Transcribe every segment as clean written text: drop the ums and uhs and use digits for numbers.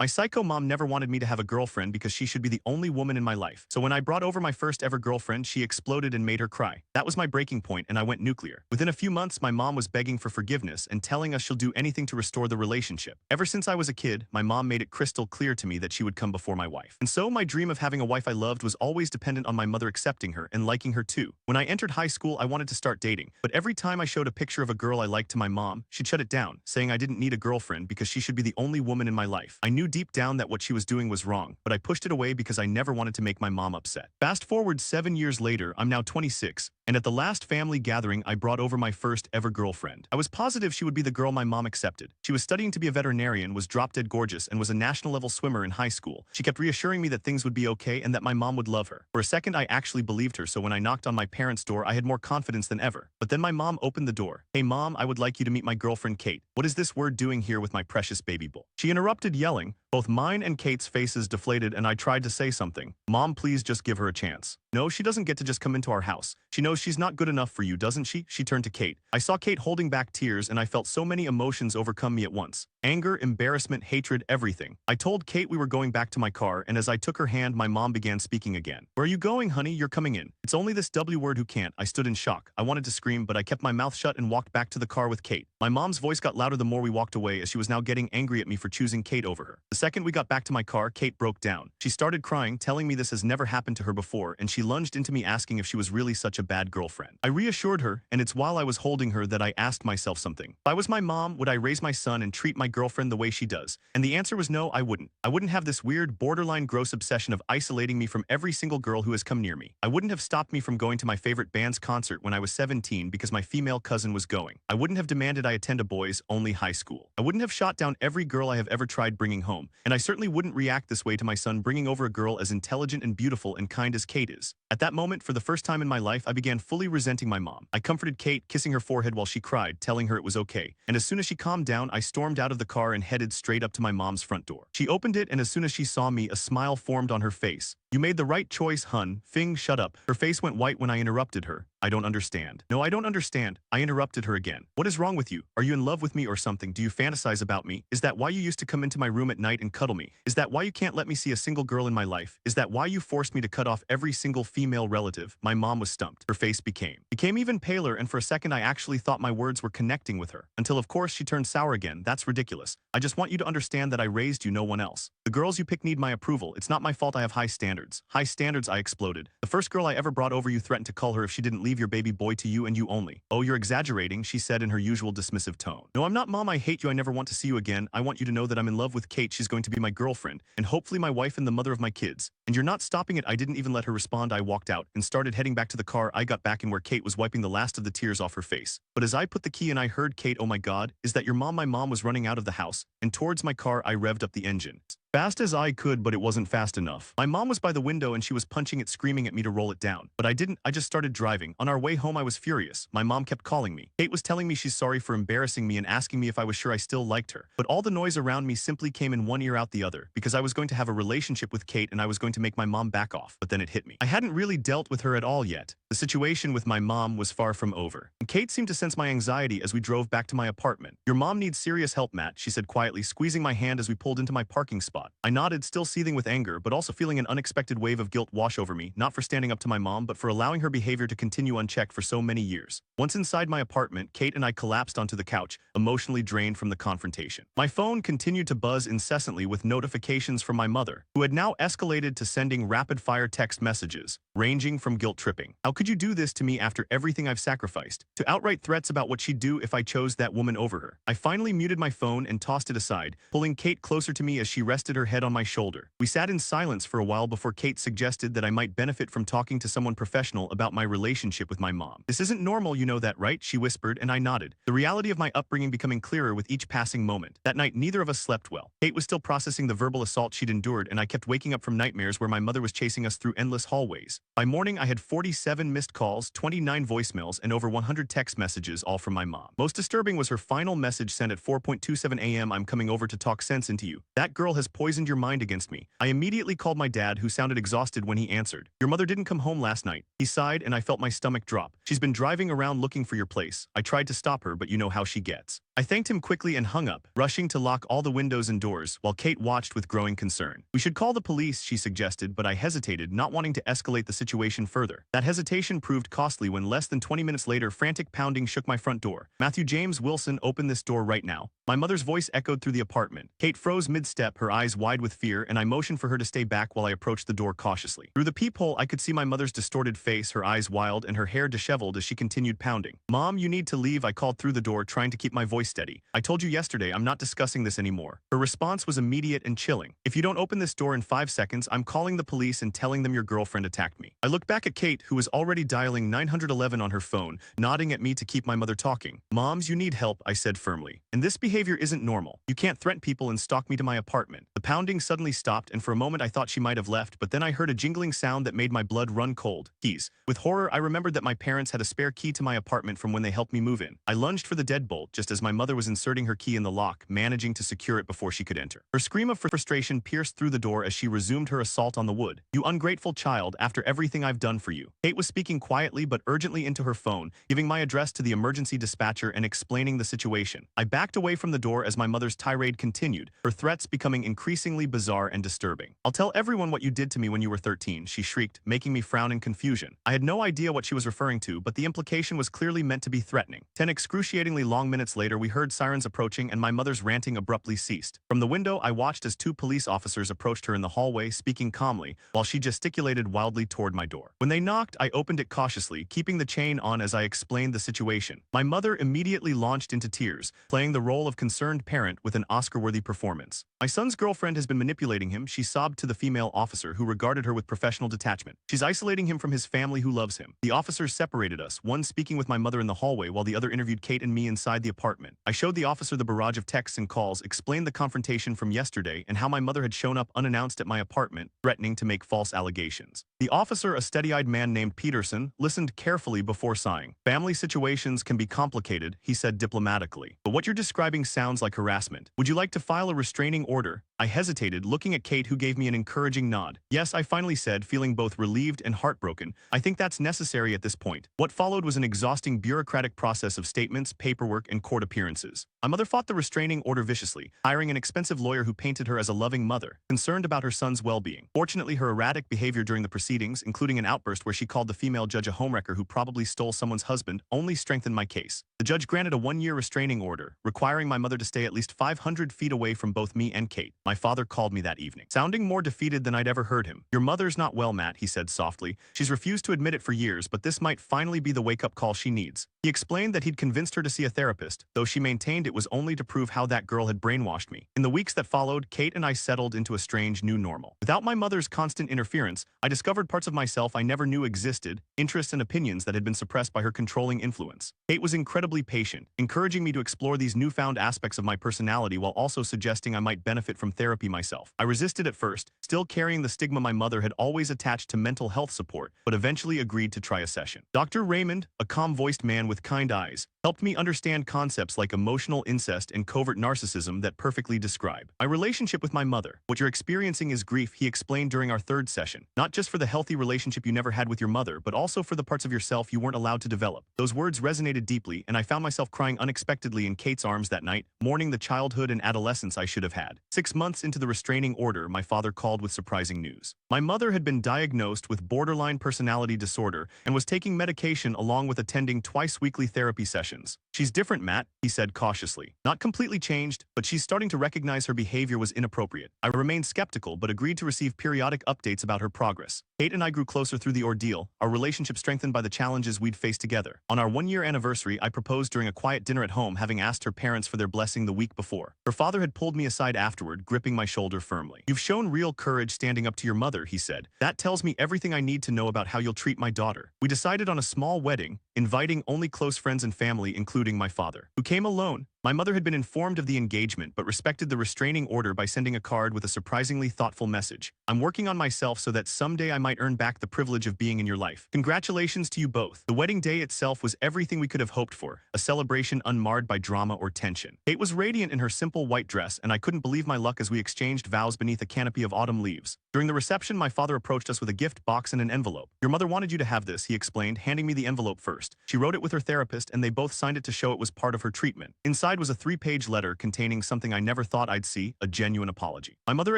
My psycho mom never wanted me to have a girlfriend because she should be the only woman in my life. So when I brought over my first ever girlfriend, she exploded and made her cry. That was my breaking point and I went nuclear. Within a few months, my mom was begging for forgiveness and telling us she'll do anything to restore the relationship. Ever since I was a kid, my mom made it crystal clear to me that she would come before my wife. And so my dream of having a wife I loved was always dependent on my mother accepting her and liking her too. When I entered high school, I wanted to start dating, but every time I showed a picture of a girl I liked to my mom, she'd shut it down, saying I didn't need a girlfriend because she should be the only woman in my life. I knew deep down that what she was doing was wrong, but I pushed it away because I never wanted to make my mom upset. Fast forward 7 years later, I'm now 26, and at the last family gathering, I brought over my first ever girlfriend. I was positive she would be the girl my mom accepted. She was studying to be a veterinarian, was drop-dead gorgeous, and was a national level swimmer in high school. She kept reassuring me that things would be okay and that my mom would love her. For a second, I actually believed her, so when I knocked on my parents' door, I had more confidence than ever. But then my mom opened the door. "Hey mom, I would like you to meet my girlfriend Kate. What is this word doing here with my precious baby bull?" She interrupted yelling. Both mine and Kate's faces deflated and I tried to say something. "Mom, please just give her a chance. No, she doesn't get to just come into our house. She knows she's not good enough for you, doesn't she?" She turned to Kate. I saw Kate holding back tears and I felt so many emotions overcome me at once. Anger, embarrassment, hatred, everything. I told Kate we were going back to my car, and as I took her hand, my mom began speaking again. "Where are you going, honey? You're coming in. It's only this W word who can't." I stood in shock. I wanted to scream, but I kept my mouth shut and walked back to the car with Kate. My mom's voice got louder the more we walked away, as she was now getting angry at me for choosing Kate over her. The second we got back to my car, Kate broke down. She started crying, telling me this has never happened to her before, and she lunged into me asking if she was really such a bad girlfriend. I reassured her, and it's while I was holding her that I asked myself something. If I was my mom, would I raise my son and treat my girlfriend the way she does? And the answer was no, I wouldn't. I wouldn't have this weird, borderline gross obsession of isolating me from every single girl who has come near me. I wouldn't have stopped me from going to my favorite band's concert when I was 17 because my female cousin was going. I wouldn't have demanded I attend a boys-only high school. I wouldn't have shot down every girl I have ever tried bringing home, and I certainly wouldn't react this way to my son bringing over a girl as intelligent and beautiful and kind as Kate is. At that moment, for the first time in my life, I began fully resenting my mom. I comforted Kate, kissing her forehead while she cried, telling her it was okay. And as soon as she calmed down, I stormed out of the car and headed straight up to my mom's front door. She opened it, and as soon as she saw me, a smile formed on her face. "You made the right choice, hun." "Fing, shut up." Her face went white when I interrupted her. "I don't understand." "No, I don't understand." I interrupted her again. "What is wrong with you? Are you in love with me or something? Do you fantasize about me? Is that why you used to come into my room at night and cuddle me? Is that why you can't let me see a single girl in my life? Is that why you forced me to cut off every single female relative?" My mom was stumped. Her face became even paler, and for a second I actually thought my words were connecting with her. Until of course she turned sour again. "That's ridiculous. I just want you to understand that I raised you, no one else. The girls you pick need my approval. It's not my fault I have high standards." "High standards?" I exploded. "The first girl I ever brought over, you threatened to call her if she didn't leave your baby boy to you and you only." "Oh, you're exaggerating," she said in her usual dismissive tone. "No, I'm not, Mom. I hate you. I never want to see you again. I want you to know that I'm in love with Kate. She's going to be my girlfriend, and hopefully my wife and the mother of my kids. And you're not stopping it." I didn't even let her respond. I walked out and started heading back to the car. I got back in where Kate was wiping the last of the tears off her face. But as I put the key in, I heard Kate, "Oh my God, is that your mom?" My mom was running out of the house, and towards my car I revved up the engine. Fast as I could, but it wasn't fast enough. My mom was by the window and she was punching it, screaming at me to roll it down. But I didn't. I just started driving. On our way home, I was furious. My mom kept calling me. Kate was telling me she's sorry for embarrassing me and asking me if I was sure I still liked her. But all the noise around me simply came in one ear out the other, because I was going to have a relationship with Kate and I was going to make my mom back off. But then it hit me. I hadn't really dealt with her at all yet. The situation with my mom was far from over. And Kate seemed to sense my anxiety as we drove back to my apartment. "Your mom needs serious help, Matt," she said quietly, squeezing my hand as we pulled into my parking spot. I nodded, still seething with anger, but also feeling an unexpected wave of guilt wash over me, not for standing up to my mom, but for allowing her behavior to continue unchecked for so many years. Once inside my apartment, Kate and I collapsed onto the couch, emotionally drained from the confrontation. My phone continued to buzz incessantly with notifications from my mother, who had now escalated to sending rapid-fire text messages, ranging from guilt-tripping. "How could you do this to me after everything I've sacrificed?" to outright threats about what she'd do if I chose that woman over her. I finally muted my phone and tossed it aside, pulling Kate closer to me as she rested her head on my shoulder. We sat in silence for a while before Kate suggested that I might benefit from talking to someone professional about my relationship with my mom. "This isn't normal, you know that, right?" she whispered, and I nodded, the reality of my upbringing becoming clearer with each passing moment. That night, neither of us slept well. Kate was still processing the verbal assault she'd endured, and I kept waking up from nightmares where my mother was chasing us through endless hallways. By morning, I had 47 missed calls, 29 voicemails, and over 100 text messages, all from my mom. Most disturbing was her final message sent at 4:27 a.m. "I'm coming over to talk sense into you. That girl has poisoned your mind against me." I immediately called my dad, who sounded exhausted when he answered. "Your mother didn't come home last night." He sighed, and I felt my stomach drop. "She's been driving around looking for your place. I tried to stop her, but you know how she gets." I thanked him quickly and hung up, rushing to lock all the windows and doors, while Kate watched with growing concern. We should call the police, she suggested, but I hesitated, not wanting to escalate the situation further. That hesitation proved costly when less than 20 minutes later, frantic pounding shook my front door. Matthew James Wilson, open this door right now. My mother's voice echoed through the apartment. Kate froze mid-step, her eyes wide with fear, and I motioned for her to stay back while I approached the door cautiously. Through the peephole, I could see my mother's distorted face, her eyes wild, and her hair disheveled as she continued pounding. Mom, you need to leave, I called through the door, trying to keep my voice steady. I told you yesterday I'm not discussing this anymore. Her response was immediate and chilling. If you don't open this door in 5 seconds, I'm calling the police and telling them your girlfriend attacked me. I looked back at Kate, who was already dialing 911 on her phone, nodding at me to keep my mother talking. Moms, you need help, I said firmly. And this behavior isn't normal. You can't threaten people and stalk me to my apartment. The pounding suddenly stopped, and for a moment I thought she might have left, but then I heard a jingling sound that made my blood run cold. Keys. With horror, I remembered that my parents had a spare key to my apartment from when they helped me move in. I lunged for the deadbolt just as my mother was inserting her key in the lock, managing to secure it before she could enter. Her scream of frustration pierced through the door as she resumed her assault on the wood. You ungrateful child, after everything I've done for you. Kate was speaking quietly but urgently into her phone, giving my address to the emergency dispatcher and explaining the situation. I backed away from the door as my mother's tirade continued, her threats becoming increasingly bizarre and disturbing. I'll tell everyone what you did to me when you were 13, she shrieked, making me frown in confusion. I had no idea what she was referring to, but the implication was clearly meant to be threatening. 10 excruciatingly long minutes later, we heard sirens approaching and my mother's ranting abruptly ceased. From the window, I watched as 2 police officers approached her in the hallway, speaking calmly, while she gesticulated wildly toward my door. When they knocked, I opened it cautiously, keeping the chain on as I explained the situation. My mother immediately launched into tears, playing the role of concerned parent with an Oscar-worthy performance. My son's girlfriend has been manipulating him, she sobbed to the female officer who regarded her with professional detachment. She's isolating him from his family who loves him. The officers separated us, one speaking with my mother in the hallway while the other interviewed Kate and me inside the apartment. I showed the officer the barrage of texts and calls, explained the confrontation from yesterday and how my mother had shown up unannounced at my apartment, threatening to make false allegations. The officer, a steady-eyed man named Peterson, listened carefully before sighing. Family situations can be complicated, he said diplomatically, but what you're describing sounds like harassment. Would you like to file a restraining order? I hesitated, looking at Kate, who gave me an encouraging nod. Yes, I finally said, feeling both relieved and heartbroken. I think that's necessary at this point. What followed was an exhausting bureaucratic process of statements, paperwork, and court appearances. My mother fought the restraining order viciously, hiring an expensive lawyer who painted her as a loving mother, concerned about her son's well-being. Fortunately, her erratic behavior during the proceedings, including an outburst where she called the female judge a homewrecker who probably stole someone's husband, only strengthened my case. The judge granted a 1-year restraining order, requiring my mother to stay at least 500 feet away from both me and Kate. My father called me that evening, sounding more defeated than I'd ever heard him. Your mother's not well, Matt, he said softly. She's refused to admit it for years, but this might finally be the wake-up call she needs. He explained that he'd convinced her to see a therapist, though she maintained it was only to prove how that girl had brainwashed me. In the weeks that followed, Kate and I settled into a strange new normal. Without my mother's constant interference, I discovered parts of myself I never knew existed, interests and opinions that had been suppressed by her controlling influence. Kate was incredibly patient, encouraging me to explore these newfound aspects of my personality while also suggesting I might benefit from therapy myself. I resisted at first, still carrying the stigma my mother had always attached to mental health support, but eventually agreed to try a session. Dr. Raymond, a calm-voiced man with kind eyes, helped me understand concepts like emotional incest and covert narcissism that perfectly describe my relationship with my mother. What you're experiencing is grief, he explained during our 3rd session. Not just for the healthy relationship you never had with your mother, but also for the parts of yourself you weren't allowed to develop. Those words resonated deeply, and I found myself crying unexpectedly in Kate's arms that night, mourning the childhood and adolescence I should have had. 6 months into the restraining order, my father called with surprising news. My mother had been diagnosed with borderline personality disorder and was taking medication along with attending twice-weekly therapy sessions. She's different, Matt, he said cautiously. Not completely changed, but she's starting to recognize her behavior was inappropriate. I remained skeptical but agreed to receive periodic updates about her progress. Kate and I grew closer through the ordeal, our relationship strengthened by the challenges we'd faced together. On our 1-year anniversary, I proposed during a quiet dinner at home, having asked her parents for their blessing the week before. Her father had pulled me aside afterward, gripping my shoulder firmly. You've shown real courage standing up to your mother, he said. That tells me everything I need to know about how you'll treat my daughter. We decided on a small wedding, inviting only close friends and family, including my father, who came alone. My mother had been informed of the engagement but respected the restraining order by sending a card with a surprisingly thoughtful message. I'm working on myself so that someday I might earn back the privilege of being in your life. Congratulations to you both. The wedding day itself was everything we could have hoped for, a celebration unmarred by drama or tension. Kate was radiant in her simple white dress, and I couldn't believe my luck as we exchanged vows beneath a canopy of autumn leaves. During the reception, my father approached us with a gift box and an envelope. Your mother wanted you to have this, he explained, handing me the envelope first. She wrote it with her therapist, and they both signed it to show it was part of her treatment. Inside Inside was a 3-page letter containing something I never thought I'd see, a genuine apology. My mother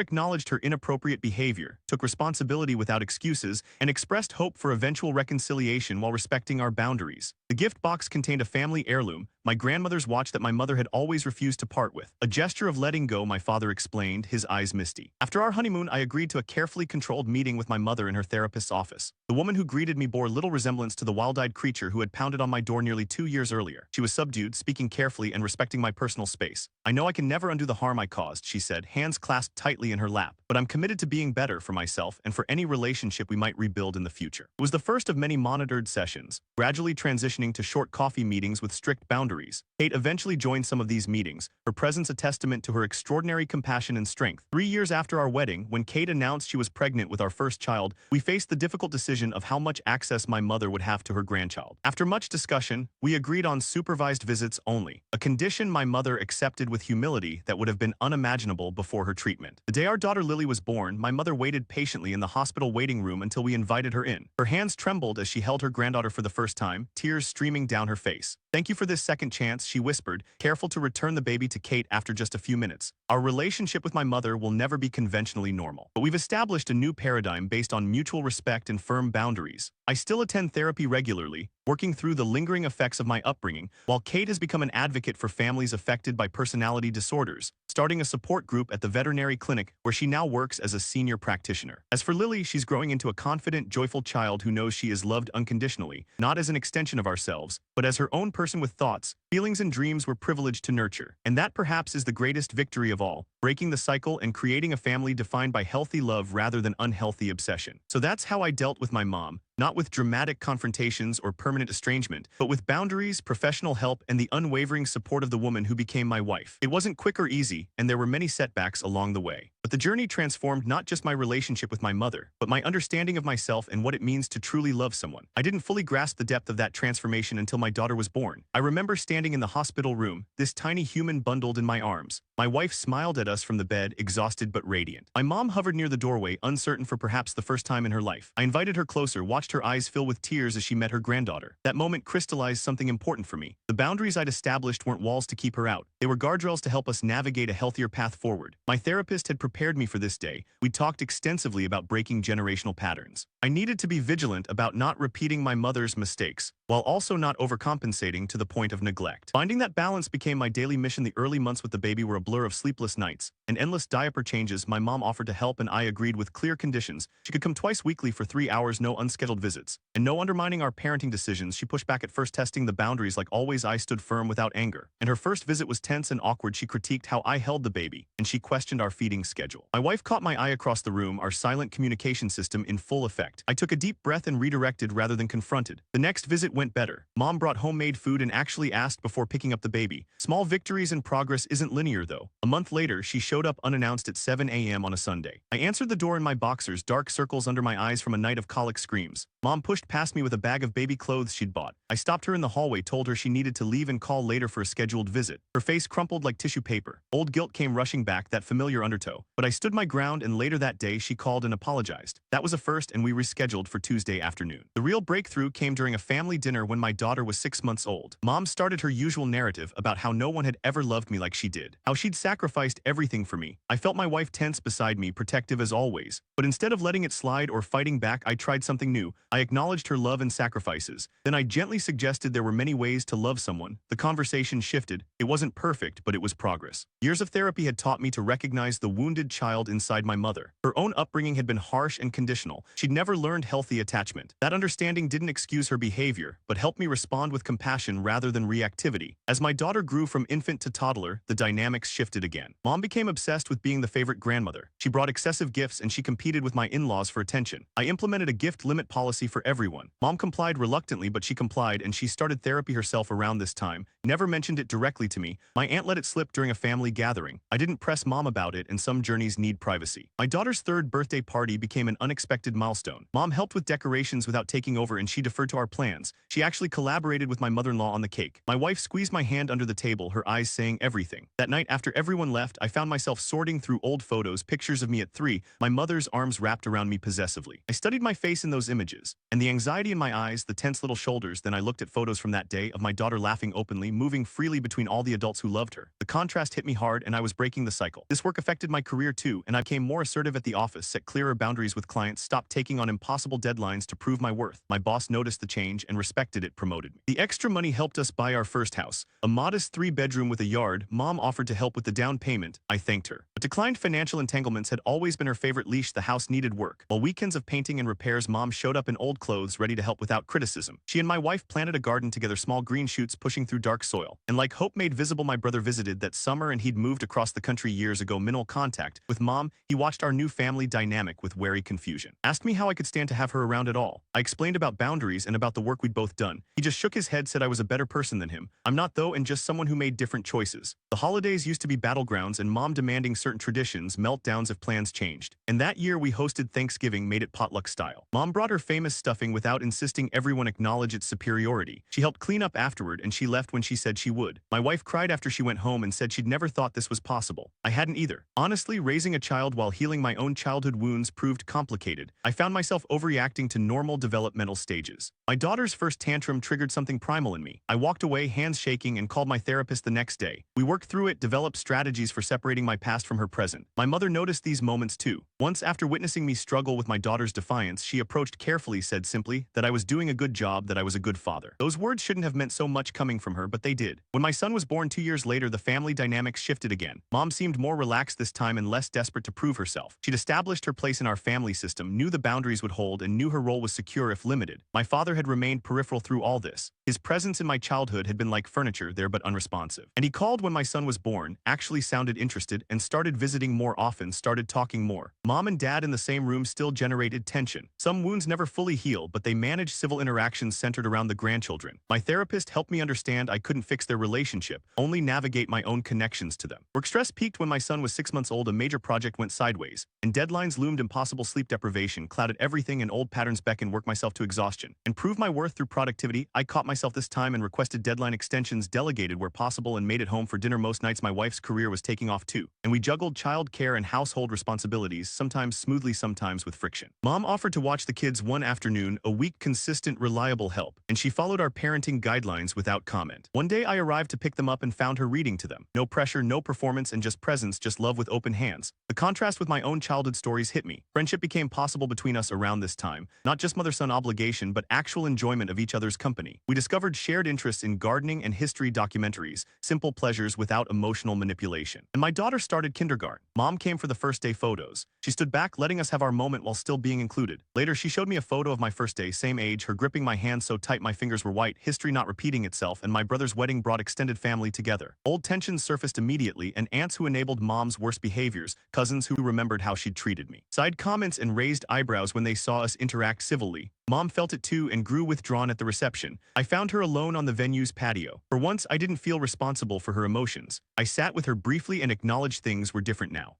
acknowledged her inappropriate behavior, took responsibility without excuses, and expressed hope for eventual reconciliation while respecting our boundaries. The gift box contained a family heirloom, my grandmother's watch that my mother had always refused to part with. A gesture of letting go, my father explained, his eyes misty. After our honeymoon, I agreed to a carefully controlled meeting with my mother in her therapist's office. The woman who greeted me bore little resemblance to the wild-eyed creature who had pounded on my door nearly 2 years earlier. She was subdued, speaking carefully and respecting my personal space. I know I can never undo the harm I caused, she said, hands clasped tightly in her lap, but I'm committed to being better for myself and for any relationship we might rebuild in the future. It was the first of many monitored sessions, gradually transitioning to short coffee meetings with strict boundaries. Kate eventually joined some of these meetings, her presence a testament to her extraordinary compassion and strength. 3 years after our wedding, when Kate announced she was pregnant with our first child, we faced the difficult decision of how much access my mother would have to her grandchild. After much discussion, we agreed on supervised visits only, a condition my mother accepted with humility that would have been unimaginable before her treatment. The day our daughter Lily was born, my mother waited patiently in the hospital waiting room until we invited her in. Her hands trembled as she held her granddaughter for the first time, tears streaming down her face. "Thank you for this second chance," she whispered, careful to return the baby to Kate after just a few minutes. Our relationship with my mother will never be conventionally normal, but we've established a new paradigm based on mutual respect and firm boundaries. I still attend therapy regularly, working through the lingering effects of my upbringing, while Kate has become an advocate for families affected by personality disorders, starting a support group at the veterinary clinic where she now works as a senior practitioner. As for Lily, she's growing into a confident, joyful child who knows she is loved unconditionally, not as an extension of ourselves, but as her own person with thoughts, feelings and dreams we're privileged to nurture. And that perhaps is the greatest victory of all, breaking the cycle and creating a family defined by healthy love rather than unhealthy obsession. So that's how I dealt with my mom, not with dramatic confrontations or permanent estrangement, but with boundaries, professional help, and the unwavering support of the woman who became my wife. It wasn't quick or easy, and there were many setbacks along the way. But the journey transformed not just my relationship with my mother, but my understanding of myself and what it means to truly love someone. I didn't fully grasp the depth of that transformation until my daughter was born. I remember standing in the hospital room, this tiny human bundled in my arms. My wife smiled at us from the bed, exhausted but radiant. My mom hovered near the doorway, uncertain for perhaps the first time in her life. I invited her closer, watched her eyes fill with tears as she met her granddaughter. That moment crystallized something important for me. The boundaries I'd established weren't walls to keep her out. They were guardrails to help us navigate a healthier path forward. My therapist had prepared me for this day. We talked extensively about breaking generational patterns. I needed to be vigilant about not repeating my mother's mistakes, while also not overcompensating to the point of neglect. Finding that balance became my daily mission. The early months with the baby were a blur of sleepless nights and endless diaper changes. My mom offered to help and I agreed with clear conditions. She could come twice weekly for 3 hours, no unscheduled visits, and no undermining our parenting decisions. She pushed back at first, testing the boundaries. Like always, I stood firm without anger. And her first visit was tense and awkward. She critiqued how I held the baby, and she questioned our feeding schedule. My wife caught my eye across the room, our silent communication system in full effect. I took a deep breath and redirected rather than confronted. The next visit went better. Mom brought homemade food and actually asked before picking up the baby. Small victories and progress isn't linear though. A month later, she showed up unannounced at 7 a.m. on a Sunday. I answered the door in my boxers, dark circles under my eyes from a night of colic screams. Mom pushed past me with a bag of baby clothes she'd bought. I stopped her in the hallway, told her she needed to leave and call later for a scheduled visit. Her face crumpled like tissue paper. Old guilt came rushing back, that familiar undertow. But I stood my ground, and later that day she called and apologized. That was a first, and we rescheduled for Tuesday afternoon. The real breakthrough came during a family dinner when my daughter was 6 months old. Mom started her usual narrative about how no one had ever loved me like she did, how she'd sacrificed everything for me. I felt my wife tense beside me, protective as always. But instead of letting it slide or fighting back, I tried something new. I acknowledged her love and sacrifices. Then I gently suggested there were many ways to love someone. The conversation shifted. It wasn't perfect, but it was progress. Years of therapy had taught me to recognize the wounded child inside my mother. Her own upbringing had been harsh and conditional. She'd never learned healthy attachment. That understanding didn't excuse her behavior, but helped me respond with compassion rather than reactivity. As my daughter grew from infant to toddler, the dynamics shifted again. Mom became obsessed with being the favorite grandmother. She brought excessive gifts and she competed with my in-laws for attention. I implemented a gift limit policy for everyone. Mom complied reluctantly, but she complied, and she started therapy herself around this time. Never mentioned it directly to me. My aunt let it slip during a family gathering. I didn't press Mom about it, and some journeys need privacy. My daughter's 3rd birthday party became an unexpected milestone. Mom helped with decorations without taking over, and she deferred to our plans. She actually collaborated with my mother-in-law on the cake. My wife squeezed my hand under the table, her eyes saying everything. That night, after everyone left, I found myself sorting through old photos, pictures of me at 3, my mother's arms wrapped around me possessively. I studied my face in those images. images. And the anxiety in my eyes, the tense little shoulders, then I looked at photos from that day of my daughter laughing openly, moving freely between all the adults who loved her. The contrast hit me hard and I was breaking the cycle. This work affected my career too, and I became more assertive at the office, set clearer boundaries with clients, stopped taking on impossible deadlines to prove my worth. My boss noticed the change and respected it, promoted me. The extra money helped us buy our first house, a modest 3-bedroom with a yard. Mom offered to help with the down payment. I thanked her. But declined financial entanglements had always been her favorite leash. The house needed work. While weekends of painting and repairs, Mom showed up in old clothes, ready to help without criticism. She and my wife planted a garden together, small green shoots pushing through dark soil. And like hope made visible, my brother visited that summer and he'd moved across the country years ago. Minimal contact with Mom, he watched our new family dynamic with wary confusion. Asked me how I could stand to have her around at all. I explained about boundaries and about the work we'd both done. He just shook his head, said I was a better person than him. I'm not though, and just someone who made different choices. The holidays used to be battlegrounds and Mom demanding certain traditions, meltdowns if plans changed. And that year we hosted Thanksgiving, made it potluck style. Mom brought her famous stuffing without insisting everyone acknowledge its superiority. She helped clean up afterward and she left when she said she would. My wife cried after she went home and said she'd never thought this was possible. I hadn't either. Honestly, raising a child while healing my own childhood wounds proved complicated. I found myself overreacting to normal developmental stages. My daughter's first tantrum triggered something primal in me. I walked away, hands shaking, and called my therapist the next day. We worked through it, developed strategies for separating my past from her present. My mother noticed these moments too. Once, after witnessing me struggle with my daughter's defiance, she approached carefully, said simply that I was doing a good job, that I was a good father. Those words shouldn't have meant so much coming from her, but they did. When my son was born 2 years later, the family dynamics shifted again. Mom seemed more relaxed this time and less desperate to prove herself. She'd established her place in our family system, knew the boundaries would hold, and knew her role was secure if limited. My father had remained peripheral through all this. His presence in my childhood had been like furniture, there but unresponsive. And he called when my son was born, actually sounded interested, and started visiting more often, started talking more. Mom and Dad in the same room still generated tension. Some wounds never fully heal, but they managed civil interactions centered around the grandchildren. My therapist helped me understand I couldn't fix their relationship, only navigate my own connections to them. Work stress peaked when my son was 6 months old. A major project went sideways, and deadlines loomed. Impossible sleep deprivation clouded everything, and old patterns beckoned. Work myself to exhaustion and prove my worth through productivity. I caught myself this time and requested deadline extensions, delegated where possible, and made it home for dinner most nights. My wife's career was taking off too, and we juggled child care and household responsibilities, sometimes smoothly, sometimes with friction. Mom offered to watch the kids one afternoon a week, consistent, reliable help, and she followed our parenting guidelines without comment. One day I arrived to pick them up and found her reading to them. No pressure, no performance, and just presence, just love with open hands. The contrast with my own childhood stories hit me. Friendship became possible between us around this time, not just mother-son obligation, but actual enjoyment of each other's company. We discovered shared interests in gardening and history documentaries, simple pleasures without emotional manipulation. And my daughter started kindergarten. Mom came for the first day photos. She stood back, letting us have our moment while still being included. Later, she showed me a photo of my first day, same age, her gripping my hand so tight my fingers were white, history not repeating itself, and my brother's wedding brought extended family together. Old tensions surfaced immediately, and aunts who enabled Mom's worst behaviors, cousins who remembered how she'd treated me. Side comments and raised eyebrows when they saw us interact civilly. Mom felt it too and grew withdrawn at the reception. I found her alone on the venue's patio. For once, I didn't feel responsible for her emotions. I sat with her briefly and acknowledged things were different now.